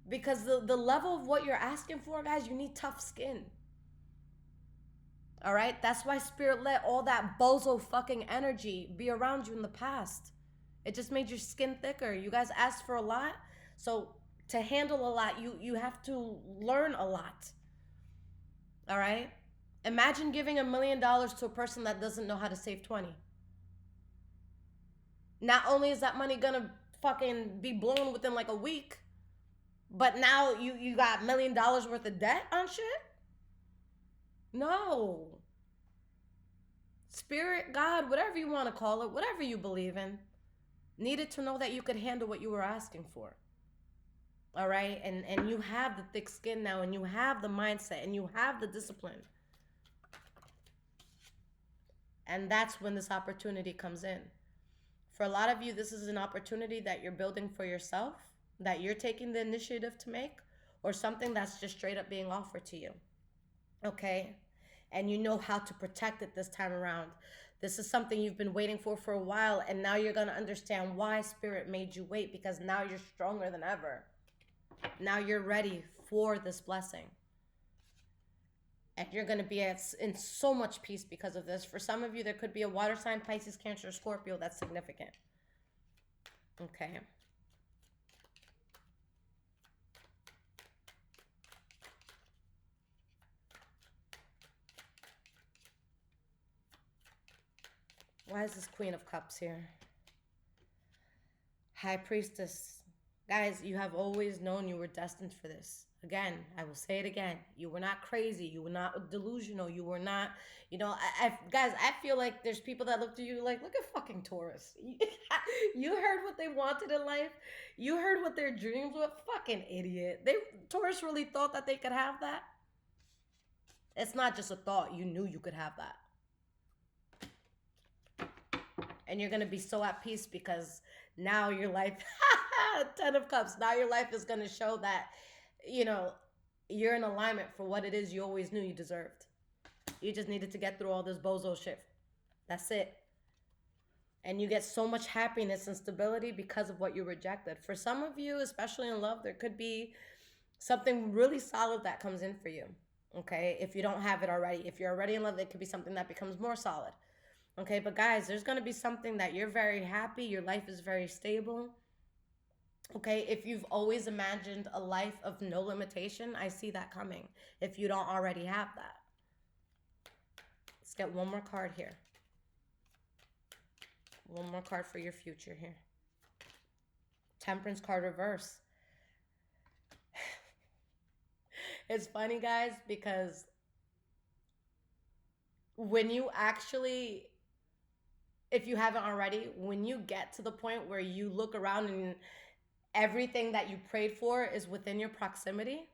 Because the level of what you're asking for, guys, you need tough skin. All right? That's why Spirit let all that bozo fucking energy be around you in the past. It just made your skin thicker. You guys asked for a lot. So to handle a lot, you have to learn a lot. All right? Imagine giving $1 million to a person that doesn't know how to save 20. Not only is that money gonna fucking be blown within like a week, but now you got $1 million worth of debt on shit? No. Spirit, God, whatever you want to call it, whatever you believe in, needed to know that you could handle what you were asking for. All right? And you have the thick skin now, and you have the mindset, and you have the discipline. And that's when this opportunity comes in. For a lot of you, this is an opportunity that you're building for yourself, that you're taking the initiative to make, or something that's just straight up being offered to you. Okay? And you know how to protect it this time around. This is something you've been waiting for a while, and now you're going to understand why Spirit made you wait, because now you're stronger than ever. Now you're ready for this blessing. And you're going to be in so much peace because of this. For some of you, there could be a water sign, Pisces, Cancer, Scorpio. That's significant. Okay. Why is this Queen of Cups here? High Priestess. Guys, you have always known you were destined for this. Again, I will say it again. You were not crazy. You were not delusional. You were not, guys, I feel like there's people that look to you like, look at fucking Taurus. You heard what they wanted in life. You heard what their dreams were. Fucking idiot. Taurus really thought that they could have that. It's not just a thought. You knew you could have that. And you're going to be so at peace because now your life, 10 of Cups, now your life is going to show that, you're in alignment for what it is you always knew you deserved. You just needed to get through all this bozo shit. That's it. And you get so much happiness and stability because of what you rejected. For some of you, especially in love, there could be something really solid that comes in for you. Okay? If you don't have it already. If you're already in love, it could be something that becomes more solid. Okay, but guys, there's going to be something that you're very happy. Your life is very stable. Okay, if you've always imagined a life of no limitation, I see that coming. If you don't already have that. Let's get one more card here. One more card for your future here. Temperance card reverse. It's funny, guys, because when you actually... if you haven't already, when you get to the point where you look around and everything that you prayed for is within your proximity,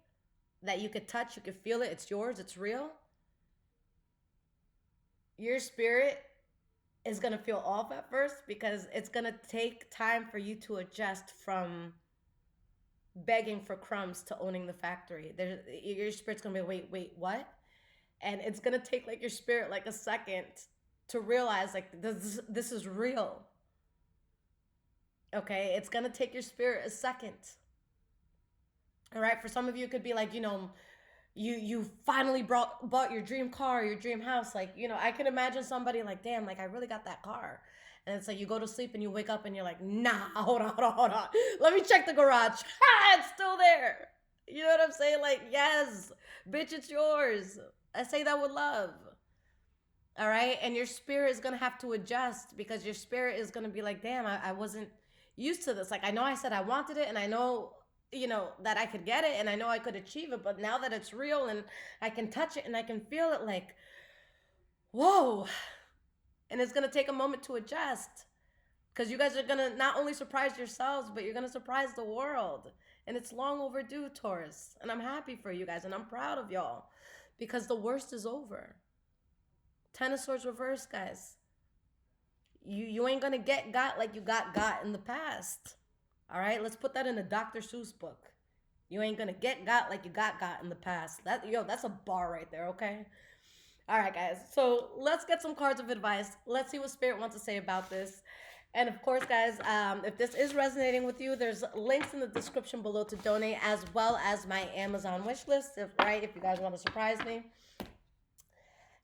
that you could touch, you could feel it, it's yours, it's real, your spirit is going to feel off at first because it's going to take time for you to adjust from begging for crumbs to owning the factory. Your spirit's going to be, wait, what? And it's going to take like your spirit like a second to realize like this is real. Okay, it's gonna take your spirit a second. All right, for some of you it could be like, you finally bought your dream car, your dream house. Like, I can imagine somebody like, damn, like I really got that car. And it's like you go to sleep and you wake up and you're like, nah, hold on. Let me check the garage. It's still there. You know what I'm saying? Like, yes, bitch, it's yours. I say that with love. All right. And your spirit is going to have to adjust because your spirit is going to be like, damn, I wasn't used to this. Like, I know I said I wanted it and I know, that I could get it and I know I could achieve it. But now that it's real and I can touch it and I can feel it, like, whoa. And it's going to take a moment to adjust because you guys are going to not only surprise yourselves, but you're going to surprise the world. And it's long overdue, Taurus. And I'm happy for you guys and I'm proud of y'all because the worst is over. 10 of Swords reverse, guys. You ain't gonna get got like you got in the past. All right, let's put that in a Dr. Seuss book. You ain't gonna get got like you got in the past. That's a bar right there, okay? All right, guys. So let's get some cards of advice. Let's see what Spirit wants to say about this. And of course, guys, if this is resonating with you, there's links in the description below to donate, as well as my Amazon wish list, if you guys want to surprise me.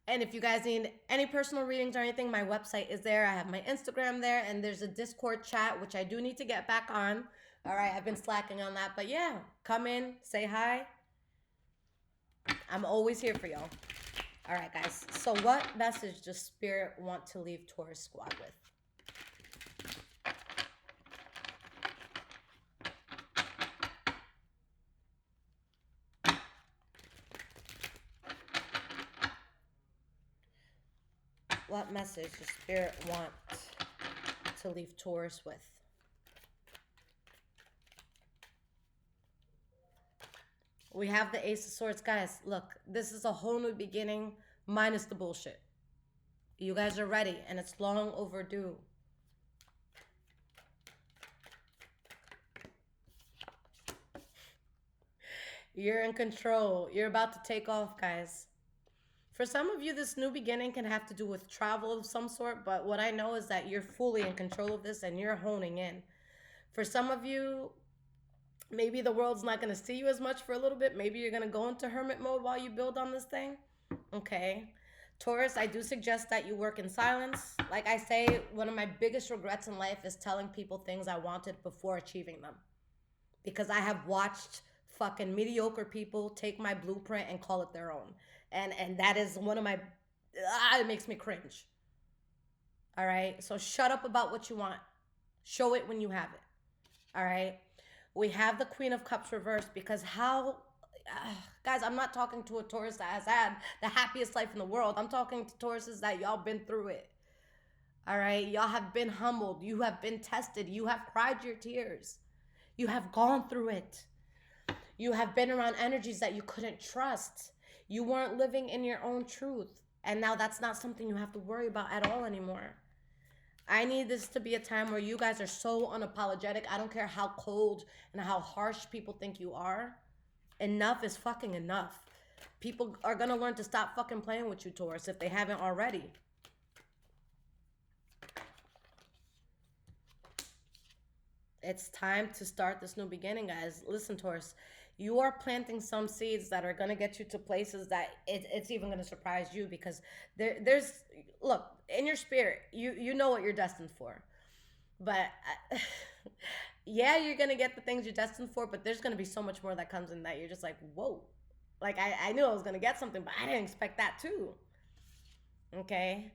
And if you guys need any personal readings or anything, my website is there. I have my Instagram there, and there's a Discord chat, which I do need to get back on. All right, I've been slacking on that. But yeah, come in, say hi. I'm always here for y'all. All right, guys. So what message does Spirit want to leave Taurus Squad with? What message does Spirit want to leave Taurus with? We have the Ace of Swords. Guys, look, this is a whole new beginning minus the bullshit. You guys are ready, and it's long overdue. You're in control. You're about to take off, guys. For some of you, this new beginning can have to do with travel of some sort, but what I know is that you're fully in control of this and you're honing in. For some of you, maybe the world's not going to see you as much for a little bit. Maybe you're going to go into hermit mode while you build on this thing. Okay. Taurus, I do suggest that you work in silence. Like I say, one of my biggest regrets in life is telling people things I wanted before achieving them. Because I have watched fucking mediocre people take my blueprint and call it their own. And that is one of my it makes me cringe. All right? So shut up about what you want. Show it when you have it. All right? We have the Queen of Cups reversed because how guys, I'm not talking to a Taurus that has had the happiest life in the world. I'm talking to Tauruses that y'all been through it. All right? Y'all have been humbled. You have been tested. You have cried your tears. You have gone through it. You have been around energies that you couldn't trust. You weren't living in your own truth. And now that's not something you have to worry about at all anymore. I need this to be a time where you guys are so unapologetic. I don't care how cold and how harsh people think you are. Enough is fucking enough. People are going to learn to stop fucking playing with you, Taurus, if they haven't already. It's time to start this new beginning, guys. Listen, Taurus, you are planting some seeds that are going to get you to places that it's even going to surprise you because there's, look, in your spirit, you know what you're destined for. But yeah, you're going to get the things you're destined for, but there's going to be so much more that comes in that you're just like, whoa. Like, I knew I was going to get something, but I didn't expect that too. Okay?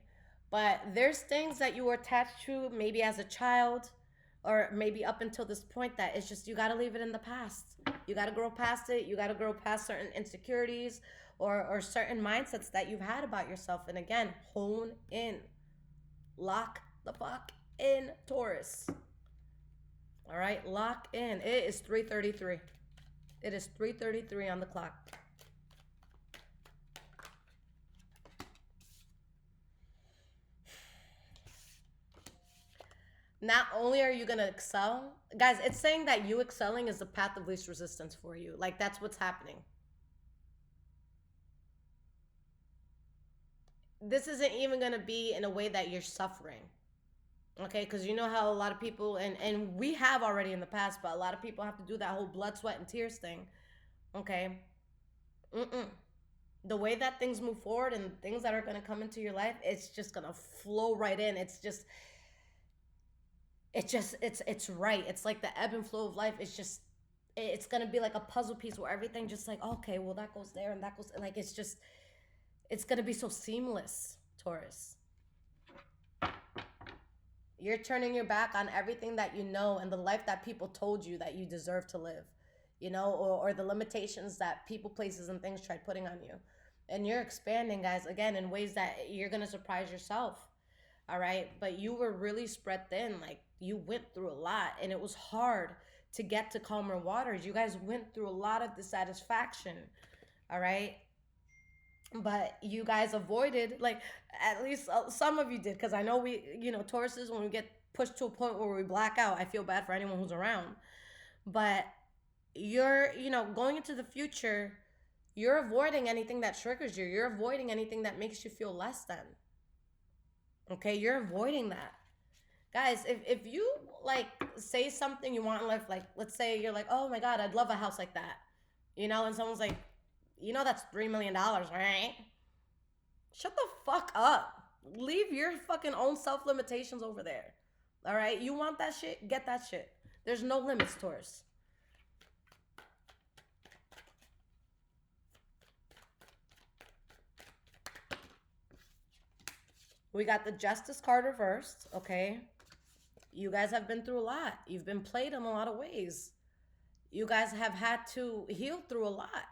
But there's things that you were attached to maybe as a child or maybe up until this point that it's just you got to leave it in the past. You got to grow past it. You got to grow past certain insecurities or certain mindsets that you've had about yourself. And again, hone in. Lock the fuck in, Taurus. All right, lock in. It is 3:33. It is 3:33 on the clock. Not only are you going to excel, guys, it's saying that you excelling is the path of least resistance for you. Like, that's what's happening. This isn't even going to be in a way that you're suffering. Okay, because you know how a lot of people, and we have already in the past, but a lot of people have to do that whole blood, sweat, and tears thing. Okay? Mm-mm. The way that things move forward and things that are going to come into your life, it's just going to flow right in. It's right. It's like the ebb and flow of life. It's gonna be like a puzzle piece where everything just like, okay, well that goes there and that goes like it's gonna be so seamless, Taurus. You're turning your back on everything that you know and the life that people told you that you deserve to live, or the limitations that people, places, and things tried putting on you. And you're expanding, guys, again, in ways that you're gonna surprise yourself. All right, but you were really spread thin. Like, you went through a lot and it was hard to get to calmer waters. You guys went through a lot of dissatisfaction. All right, but you guys avoided, like, at least some of you did, because I know Tauruses, when we get pushed to a point where we black out, I feel bad for anyone who's around. But you're going into the future, you're avoiding anything that triggers you. You're avoiding anything that makes you feel less than. Okay, you're avoiding that. Guys, if you like say something you want in life, like let's say you're like, oh my God, I'd love a house like that. And someone's like, that's $3 million, right? Shut the fuck up. Leave your fucking own self-limitations over there. All right? You want that shit? Get that shit. There's no limits, Taurus. We got the Justice card reversed, okay? You guys have been through a lot. You've been played in a lot of ways. You guys have had to heal through a lot.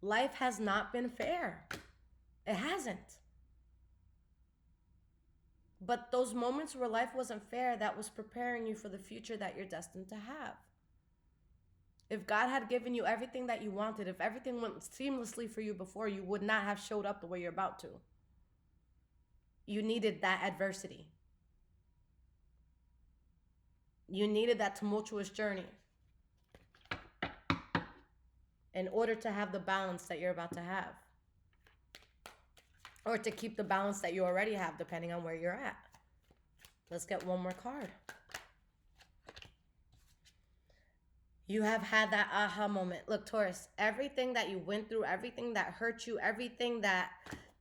Life has not been fair. It hasn't. But those moments where life wasn't fair, that was preparing you for the future that you're destined to have. If God had given you everything that you wanted, if everything went seamlessly for you before, you would not have showed up the way you're about to. You needed that adversity. You needed that tumultuous journey in order to have the balance that you're about to have. or to keep the balance that you already have, depending on where you're at. Let's get one more card. You have had that aha moment. Look, Taurus, everything that you went through, everything that hurt you, everything that,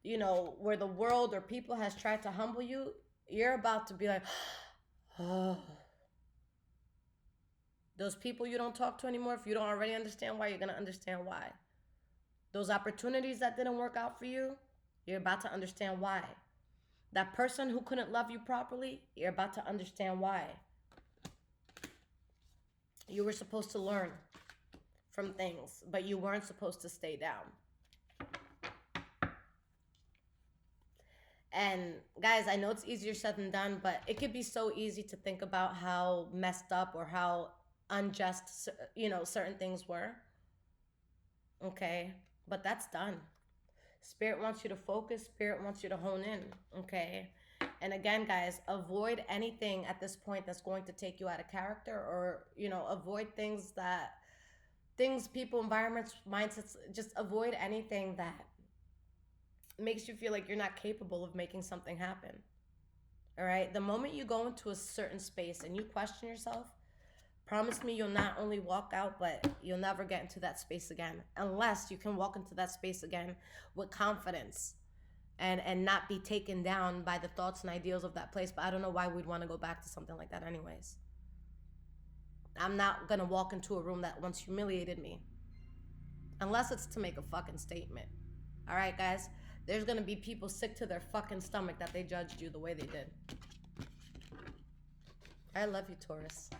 you know, where the world or people has tried to humble you, you're about to be like, oh. Those people you don't talk to anymore, if you don't already understand why, you're going to understand why. Those opportunities that didn't work out for you, you're about to understand why. That person who couldn't love you properly, you're about to understand why. You were supposed to learn from things, but you weren't supposed to stay down. And guys, I know it's easier said than done, but it could be so easy to think about how messed up or how unjust, you know, certain things were. Okay, but that's done. Spirit wants you to focus. Spirit wants you to hone in. Okay. And again, guys, avoid anything at this point that's going to take you out of character, or, you know, avoid things, people, environments, mindsets. Just avoid anything that makes you feel like you're not capable of making something happen. All right. The moment you go into a certain space and you question yourself, promise me you'll not only walk out, but you'll never get into that space again, unless you can walk into that space again with confidence and not be taken down by the thoughts and ideals of that place. But I don't know why we'd want to go back to something like that anyways. I'm not going to walk into a room that once humiliated me, unless it's to make a fucking statement. All right, guys? There's going to be people sick to their fucking stomach that they judged you the way they did. I love you, Taurus.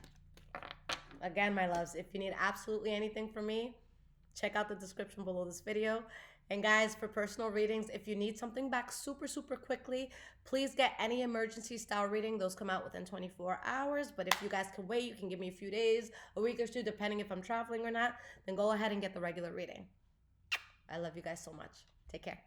Again, my loves, if you need absolutely anything from me, check out the description below this video. And guys, for personal readings, if you need something back super, super quickly, please get any emergency style reading. Those come out within 24 hours. But if you guys can wait, you can give me a few days, a week or two, depending if I'm traveling or not, then go ahead and get the regular reading. I love you guys so much. Take care.